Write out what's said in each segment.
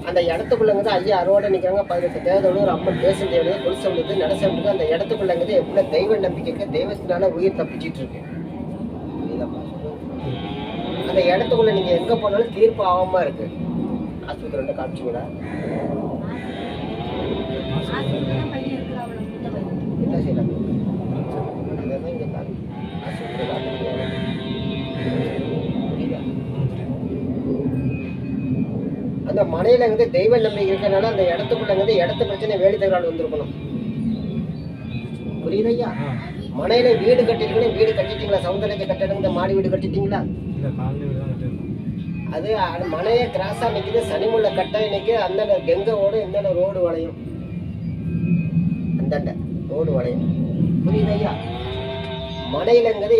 அந்த இடத்துக்குள்ளங்கிறது ஐயா அறுவோட நிற்கிறாங்க. 18 தேவதோடு ஒரு அம்மன் பேசும் தேவையை கொலுசம்லுக்கு நடசம்லுக்கு அந்த இடத்துக்குள்ளங்கிறது எப்படி தெய்வ நம்பிக்கைக்கு தெய்வத்தினால உயிர் தப்பிச்சிட்டு இருக்கு. அந்த இடத்துக்குள்ள நீங்க எங்க போனாலும் தீர்ப்பு ஆகாம இருக்கு. ஆஸ்பத்திரி ரெண்டு காமிச்சிங்களா? என்ன செய்யலாம்? அதான் இங்க காமி ஆஸ்பத்திரி காட்டுறீங்க. அந்த மனையில இருந்து தெய்வ நம்பிக்கை இருக்கிறனால அந்த இடத்துக்குள்ளங்கிறது இடத்து பிரச்சனை வேலி தகராறு வந்திருக்கணும். புரியுதையா? மனையில வீடு கட்டிட்டீங்கன்னா வீடு கட்டிட்டீங்களா? சௌந்தர்யத்தை கட்டிடுங்க. இந்த மாடி வீடு கட்டிட்டீங்களா? அது மனையை கிராஸா நிற்குது. சனிமுள்ள கட்டை இன்னைக்கு அந்த கெங்க ஓடு இந்த ரோடு வளையும். அந்த ரோடு வளையும். புரியுதையா? மனையிலங்கிறது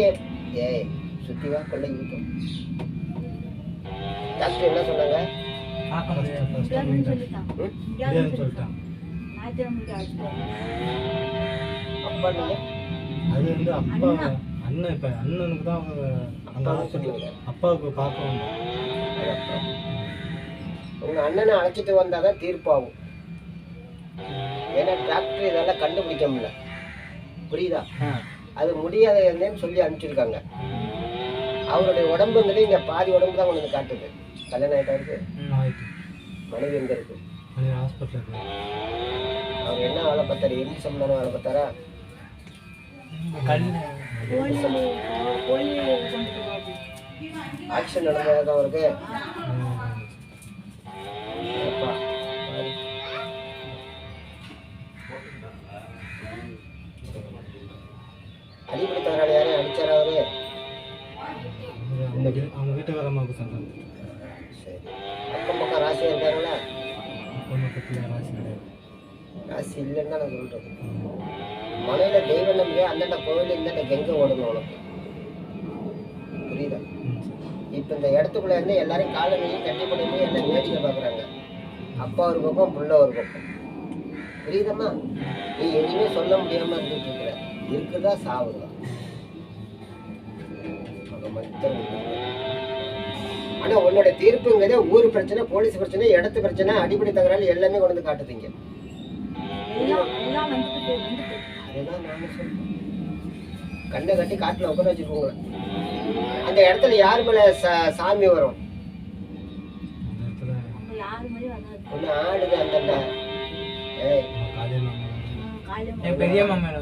சுத்திவா கொள்ளை இருக்கும். டாக்டர் என்ன சொன்னாங்க? அப்பா அது வந்து அப்பா அண்ணன் இப்ப அண்ணனுக்கு தான் அந்த அப்பாவுக்கு பார்க்க உங்க அண்ணனை அழைச்சிட்டு வந்தாதான் தீர்ப்பாகும். ஏன்னா டாக்டர் இதெல்லாம் கண்டுபிடிக்க முடியல. புரியுதா? அது முடியாதுன்னு சொல்லி அனுப்பிச்சிருக்காங்க. அவருடைய உடம்புங்கிறது இங்க பாதி உடம்பு தான் உங்களுக்கு காட்டுது. கல்யாணம் ஆயிட்டா இருக்கு. மனைவி எங்க இருக்கு? அவர் என்ன வேலை பார்த்தாரு? எந்த சம்பளம் வேலை பார்த்தாரா? ஆக்ஷன் நடந்ததான் அவருக்கு. அடிப்படை தகராறு யாரையும் அடிச்சாரா அவரு? அவங்க வீட்டுக்கார அம்மாவுக்கு சொன்னாங்க. சரி, அக்கம் பக்கம் ராசியா இருக்காங்களா? ராசி இல்லைன்னா நான் சொல்றேன். மனையில தெய்வ நம்பிக்கை அந்தண்ட கோவில் இந்த கெங்க ஓடணும் உனக்கு. புரியுதா? இப்ப இந்த இடத்துக்குள்ள இருந்து எல்லாரும் காலனியும் கட்டி பண்ணி எல்லாம் வேடிக்கை பாக்குறாங்க. அப்பா ஒரு பக்கம் புள்ள ஒரு பக்கம். புரியுதம்மா? நீ எதுவுமே சொல்ல முடியாம இருந்துட்டு இருக்கிற. இருக்குதா சாவுதா? ஆனா உன்னோட தீர்ப்புங்கிறதே ஊர் பிரச்சனை, போலீஸ் பிரச்சனை, இடத்து பிரச்சனை, அடிப்படை தகராறு எல்லாமே கொண்டு வந்து காட்டுதீங்க. அதுதான் நாம சொல்றோம். கண்ணை கட்டி காட்டுல உட்கார வச்சுக்கோங்க. அந்த இடத்துல யாரு மேல சாமி வரும்? ஒண்ணு ஆடுது அந்த பெரியம்மா மேல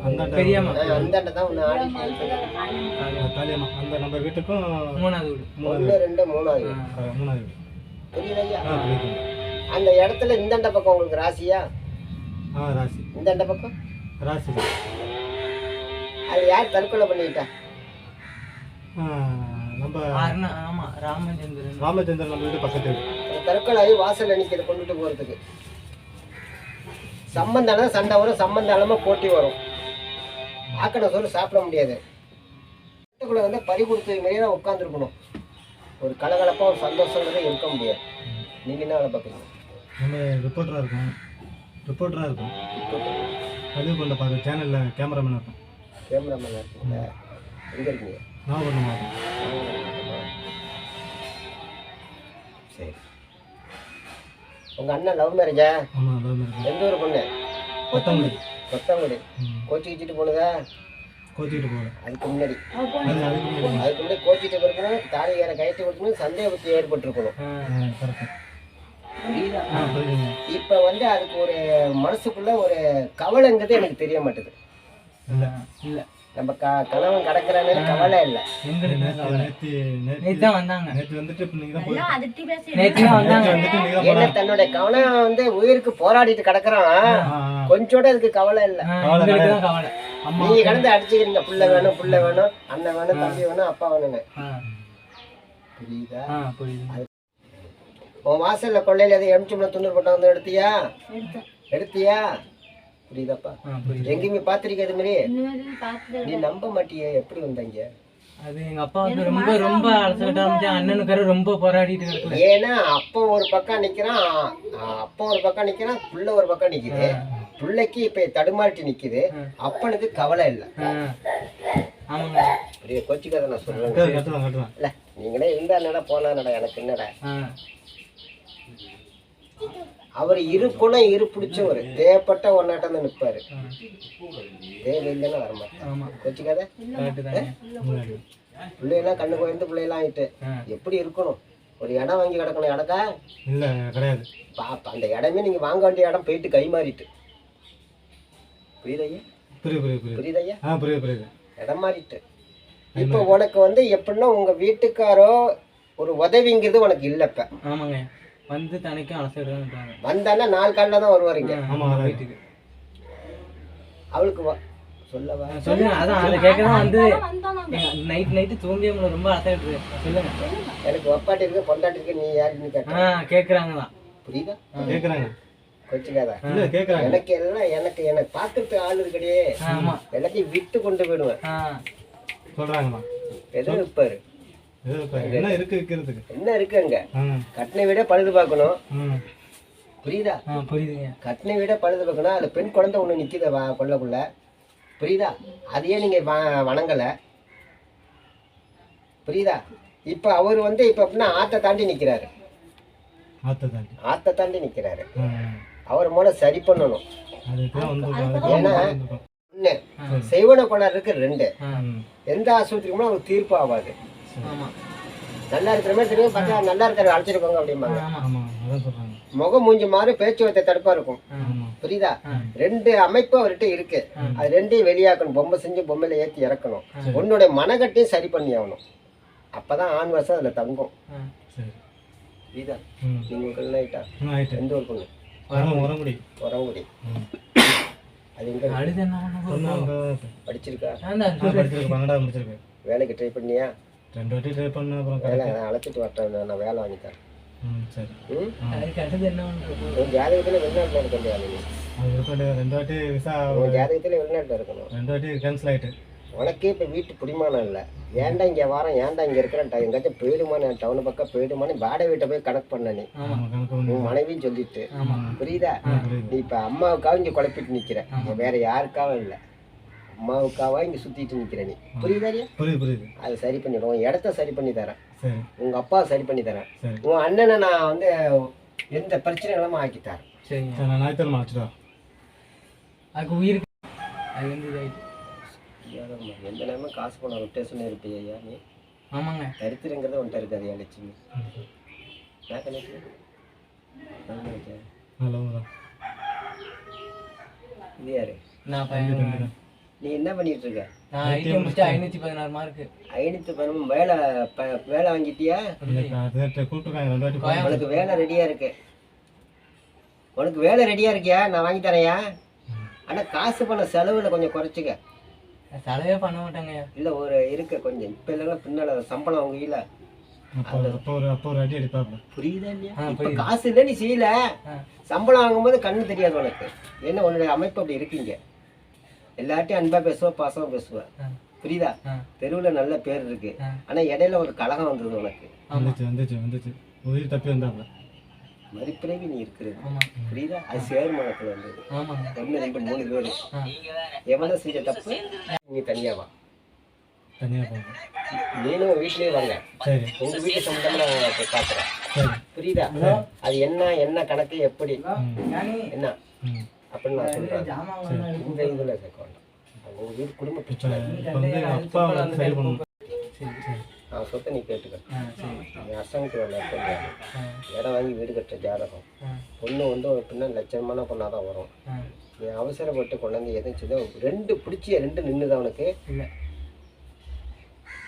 அந்த தான் ஒண்ணு ஆடு. அந்த நம்ம வீட்டுக்கும் மூணாவது வீடு. 1 2 3வது வீடு. புரியுதையா? அந்த இடத்துல இந்தண்ட பக்கம் உங்களுக்கு ராசியா? ராசி. இந்தண்ட பக்கம் ராசி. அது யார் தற்கொலை பண்ணிட்டா? நம்ம ஆமா ராமச்சந்திரன். ராமச்சந்திரன் நம்ம வீடு பக்கத்து. தற்கொலை ஆகி வாசல் அணிக்கிறத கொண்டுட்டு போறதுக்கு சம்பந்தாலும் சண்டை வரும், சம்பந்தாலமா போட்டி வரும். ஆக்கடை சோறு சாப்பிட முடியாது. வீட்டுக்குள்ள வந்து பறி கொடுத்த மாதிரியே தான் உட்காந்துருக்கணும். ஒரு கலகலப்பா ஒரு சந்தோஷங்கிறத இருக்க முடியாது. நீங்க என்ன வேலை பார்க்குறீங்க? நம்ம ரிப்போர்ட்டராக இருக்கும். பதிவு கொண்ட பார்க்க சேனலில் கேமராமேன் இருக்கும். கேமராமேன் இருக்கீங்க? எங்கே இருக்கீங்க? நான் பண்ண மாட்டேன். சரி, உங்கள் அண்ணன் லவ் மேரேஜா? ஆமாம், லவ் மேரேஜ். எந்த ஊர் பொண்ணு? கொத்தங்குடி. கோச்சிக்கிட்டு போனதா? கோச்சிக்கிட்டு போகல. அதுக்கு முன்னாடி கோச்சிட்டு இருக்கணும். தாலி வேற கயிற்று கொடுக்கணும். சந்தேக புத்தி ஏற்பட்டுருக்கணும். இப்ப வந்து அதுக்கு ஒரு மனசுக்குள்ள ஒரு கவலைங்கிறது எனக்கு தெரிய மாட்டேது. நம்ம கணவன் கிடக்குறானே கவலை இல்ல. என்ன தன்னுடைய கவனம் வந்து உயிருக்கு போராடிட்டு கிடக்குறான். கொஞ்சோட அதுக்கு கவலை இல்ல. நீங்க கிடந்து அடிச்சுக்கிறீங்க. புள்ள வேணும், புள்ள வேணும், அண்ணன் வேணும், தம்பி வேணும், அப்பா வேணும்னு. புரியுதா? உன் வாசல்ல கொள்ளையில எதை எம்சிம்ல துண்ணூறு போட்டா வந்து எடுத்தியா? புரியுதாப்பா? எங்கேயுமே பாத்திருக்க அது மாதிரி? நீ நம்ப மாட்டியே. எப்படி வந்தாங்க? அது எங்க அப்பா வந்து ரொம்ப ரொம்ப அலசலட்டா அண்ணனுக்கார ரொம்ப போராடிட்டு இருக்கு. ஏன்னா அப்பா ஒரு பக்கம் நிக்கிறான், புள்ள ஒரு பக்கம் நிக்குது. பிள்ளைக்கு இப்ப தடுமாட்டி நிக்குது. அப்பனுக்கு கவலை இல்ல. கொச்சிக்காத நான் சொல்றேன். இல்ல நீங்களே இருந்தா என்னடா போனா என்னடா எனக்கு என்னடா அவர் இருக்குன்னா பிடிச்சவர் தேவைப்பட்ட ஒன்னாட்டம் தான் நிற்பாரு. தேவையில்லைன்னா வரமாட்டேன். ஆமா வச்சுக்காத கரெக்ட் தாங்க. பிள்ளையெல்லாம் கண்ணு குழந்தை பிள்ளையெல்லாம் ஆயிட்டு எப்படி இருக்கணும்? ஒரு இடம் வாங்கி கிடக்கணும். இடக்கா இல்லை கிடையாது. பாப்பா அந்த இடமே நீங்க வாங்க வேண்டிய இடம் போயிட்டு கை மாறிட்டு. புரியுதையா? புரியுதையா? புரியுது. இடம் மாறிட்டு. இப்போ உனக்கு வந்து எப்படின்னா உங்க வீட்டுக்காரோ ஒரு உதவிங்கிறது உனக்கு இல்லப்ப. ஆமாங்க வந்து தனிக்கும் அலசிடுறாங்க. வந்தானா 4 காலில் தான் வருவாருங்க வீட்டுக்கு. அவளுக்கு சொல்லவா சொல்லுங்க. அதான் அதை கேட்கதான் வந்து நைட்டு தூங்கியவங்களை ரொம்ப அலசிட்டு சொல்லுங்க. எனக்கு ஒப்பாட்டி இருக்கு பொண்டாட்டி இருக்கு நீ யாருன்னு கேட்டா கேட்குறாங்க தான். புரியுதா? கேட்குறாங்க. கொச்சுக்காதா? கேட்குறாங்க. எனக்கு எல்லாம் எனக்கு பார்க்கறதுக்கு ஆள் இருக்கடையே எல்லாத்தையும் விட்டு கொண்டு போயிடுவேன் சொல்கிறாங்கம்மா. எதுவும் இருப்பாரு என்ன இருக்கு விற்கிறதுக்கு? என்ன இருக்கு அங்க? கட்டினை விட பழுது பார்க்கணும். புரியுதா? புரியுதுங்க. கட்டினை விட பழுது பார்க்கணும். அதுல பெண் குழந்தை ஒண்ணு நிக்குத கொள்ளக்குள்ள. புரியுதா? அதையே நீங்க வணங்கல. புரியுதா? இப்ப அவர் வந்து இப்ப அப்படின்னா ஆத்தை தாண்டி நிக்கிறாரு. ஆத்தை தாண்டி நிக்கிறாரு. அவர் மூலம் சரி பண்ணணும். ஏன்னா செய்வன கோளாறு இருக்கு 2. எந்த ஆஸ்பத்திரிக்கு போனா அவருக்கு தீர்ப்பு ஆகாது. நல்லா இருக்கிற மாதிரி தெரியும். பார்த்தா நல்லா இருக்கிற அழைச்சிருக்கோங்க அப்படிம்பாங்க. முகம் மூஞ்சி மாறி பேச்சுவார்த்தை தடுப்பா இருக்கும். புரியுதா? 2 அமைப்பு அவர்கிட்ட இருக்கு. அது 2ஐயும் வெளியாக்கணும். பொம்மை செஞ்சு பொம்மையில ஏற்றி இறக்கணும். உன்னுடைய மனக்கட்டையும் சரி பண்ணி ஆகணும். அப்பதான் ஆண் வருஷம் அதுல தங்கும். புரியுதா? நீங்க கல்யாணம் ஆயிட்டா? எந்த ஒரு பொண்ணு? உரங்குடி. அது எங்க படிச்சிருக்கா? வேலைக்கு ட்ரை பண்ணியா? 2 வாட்டி ட்ரை பண்ண. அப்புறம் வேலை அழைச்சிட்டு வரட்டேன். நான் வேலை வாங்கித்தரேன். சரி. உன் ஜாதகத்துல வெளிநாட்டுல இருக்க அது 2 வாட்டி விசா. உன் ஜாதகத்துல வெளிநாட்டுல இருக்கணும். 2 வாட்டி கேன்சல் ஆயிட்டு. உனக்கே இப்போ வீட்டு பிடிமானம் இல்லை. ஏன்டா இங்கே வாரம் ஏன்டா இங்கே இருக்கிறேன் எங்காச்சும் போயிடுமான்னு டவுனு பக்கம் போயிடுமான்னு வாடகை வீட்டை போய் கணக்கு பண்ண நீ உன் மனைவின்னு சொல்லிட்டு. புரியுதா? நீ இப்போ அம்மாவுக்காக இங்கே குழப்பிட்டு நிற்கிற. வேற யாருக்காவும் இல்லை. அம்மாவுக்காவா இங்கே சுற்றிட்டு நிற்கிற நீ. புரியுதா? புரியுது. அதை சரி பண்ணிடுவோம். உன் இடத்த சரி பண்ணி தரேன். உங்கள் அப்பா சரி பண்ணி தரேன். உன் அண்ணனை நான் வந்து எந்த பிரச்சனை இல்லாமல் ஆக்கி தரேன். சரிங்க. நான் ஞாயிற்றுக்கிழமை ஆச்சுடா. அதுக்கு உயிருக்கு அது வந்து எந்த நேரமும் காசு போன ரொட்டேஷன் இருப்பியா ஐயா நீ? ஆமாங்க. தரித்திரங்கிறத உன்ட்ட இருக்காது ஐயா லட்சுமி. நான் கணக்கு இது யாரு? நீ என்ன பண்ணிட்டு இருக்க? நான் ஐடிஎம் முடிச்சு 516 மார்க். 516 வேலை வாங்கிட்டியா? உனக்கு வேலை ரெடியா இருக்கு. உனக்கு வேலை ரெடியா இருக்கியா? நான் வாங்கி தரேன்யா. ஆனா காசு பண்ண செலவுல கொஞ்சம் குறைச்சிக்க. செலவே பண்ண மாட்டாங்க. இல்ல ஒரு இருக்க கொஞ்சம் இப்ப இல்லைன்னா பின்னால சம்பளம் அவங்க இல்ல. புரியுதா இல்லையா? இப்ப காசு இல்லை நீ செய்யல. சம்பளம் வாங்கும்போது கண்ணு தெரியாது உனக்கு. என்ன உன்னுடைய அமைப்பு அப்படி இருக்கீங்க. எல்லார்ட்டையும் அன்பா பேசுவா, பாசமா பேசுவா. புரியுதா? தெருவுல நல்ல பேர் இருக்கு. ஆனா இடையில ஒரு கலகம் வந்தது உனக்கு. வந்துச்சு உயிர் தப்பி வந்தாங்க. மறுபிறவி நீ இருக்கிறது. புரியுதா? அது சேர்மனத்துல வந்தது. 1 2 3 பேரு எவன செஞ்ச தப்பு நீ தனியாவா? நீனும் வீட்லயே வாங்க. உங்க வீட்டு சம்பந்தமா பாக்குறேன். புரியுதா? அது என்ன கணக்கு எப்படி என்ன அப்படின்னு நான் சொல்றேன். இந்த இதுல சேர்க்க வேண்டாம். உங்க வீட்டு குடும்ப பிரச்சனை. சொத்தை நீ கேட்டுக்க. நீ அரசாங்கத்து வேலை இடம் வாங்கி வீடு கட்டுற ஜாதகம். பொண்ணு வந்து பின்னா லட்சணமான பொண்ணாதான் வரும். நீ அவசரப்பட்டு கொண்டாந்து எதுவும் 2 பிடிச்சி 2 நின்றுதான் உனக்கு.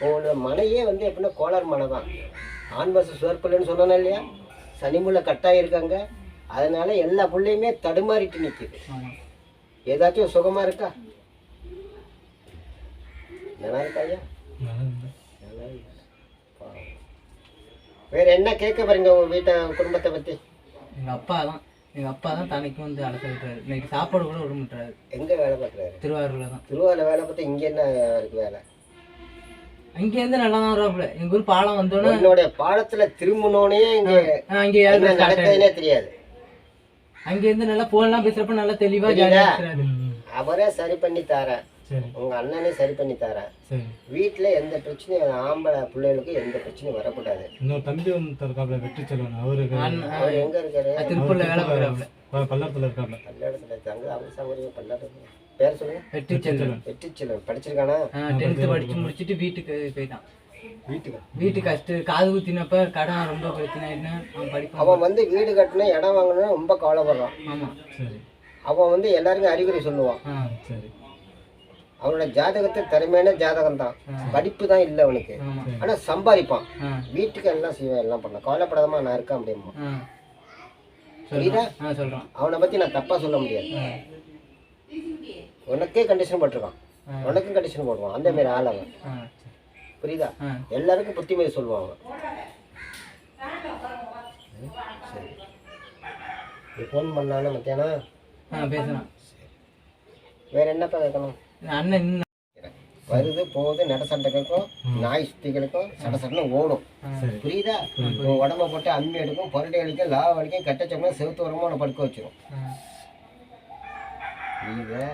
உன்னோட மனையே வந்து எப்படின்னா கோளாறு மனை தான். ஆண் பசு சுவர்ப்பில்லைன்னு சொன்னா இல்லையா? சனிமுள்ள கட்டாயிருக்காங்க. அதனால எல்லா பிள்ளையுமே தடுமாறிட்டு நிற்குது. ஏதாச்சும் சுகமா இருக்கா? நல்லா இருக்காயா? வேற என்ன கேட்க பாருங்க உங்க வீட்டை குடும்பத்தை பத்தி? எங்க அப்பா தான் தனக்கு வந்து அழைச்சி விட்டுறாரு. இன்னைக்கு சாப்பாடு கூட விட மாட்டாரு. எங்க வேலை பார்க்குறாரு? திருவாரூர்ல தான். திருவாரூர்ல வேலை பார்த்து இங்க என்ன இருக்கு வேலை? அங்கேருந்து நல்லா தான் வருவாப்புல. எங்க ஊர் பாலம் வந்தோடனே என்னுடைய பாலத்துல திரும்பினோடனே இங்க நடக்குதுன்னே தெரியாது. அங்கேருந்து நல்லா போன்லாம் பேசுறப்ப நல்லா தெளிவா அவரே சரி பண்ணி தரேன். சரி உங்கள் அண்ணனே சரி பண்ணி தரேன். சரி. வீட்டில் எந்த பிரச்சனையும் ஆம்பளை பிள்ளைகளுக்கு எந்த பிரச்சனையும் வரக்கூடாது. இன்னொரு தம்பி ஒன்று இருக்காப்ல வெற்றி செல்வன், அவருக்கு அவர் எங்கே இருக்காரு? திருப்பூர்ல வேலை பார்க்குறாப்புல. பல்லடத்தில் இருக்காப்ல. பல்லடத்தில் இருக்காங்க. அவங்க சௌகரியம் பல்லடத்தில். பேர் சொல்லுங்க. வெற்றி செல்வன். வெற்றி செல்வன். படிச்சிருக்கானா? 10th படிச்சு முடிச்சுட்டு வீட்டுக்கு போயிட்டான். வீட்டுக்கு வீட்டுக்கு காது குத்தினப்ப கடன் ரொம்ப பிரச்சனை ஆயிடுன்னு அவன் படிப்பான். அவன் வந்து வீடு கட்டணும், இடம் வாங்கணும்னு ரொம்ப கவலைப்படுறான். ஆமாம். சரி. அவன் வந்து எல்லாருக்கும் அறிகுறி சொல்லுவான். சரி. அவனோட ஜாதகத்தை திறமையான ஜாதகம் தான், படிப்பு தான் இல்லை அவனுக்கு. ஆனால் சம்பாதிப்பான், வீட்டுக்கு எல்லாம் செய்வேன், எல்லாம் பண்ணலாம். கவலைப்படாதமா நான் இருக்கேன் அப்படிமா. புரியுதா? சொல்கிறான். அவனை பற்றி நான் தப்பாக சொல்ல முடியாது. உனக்கே கண்டிஷன் போட்டிருக்கான், உனக்கும் கண்டிஷன் போடுவான். அந்த மாதிரி ஆள் அவன். புரியுதா? எல்லாருக்கும் புத்திமதி சொல்லுவாங்க. சரி, நீ ஃபோன் பண்ணாலும் மத்தியானம் பேசலாம். வேற என்னப்பா கேட்கணும்? அண்ணன் வருது போகுது, நட சண்டை கேட்கும், நாய் சுத்திகளுக்கும் சட சடன்னு ஓடும். புரியுதா? உடம்ப போட்டு அம்மி எடுக்கும், பொருட்டை அடிக்கும், லாபம் அடிக்கும், கெட்ட சொன்னா செவுத்து உரமா உன்னை படுக்க வச்சிரும். இதை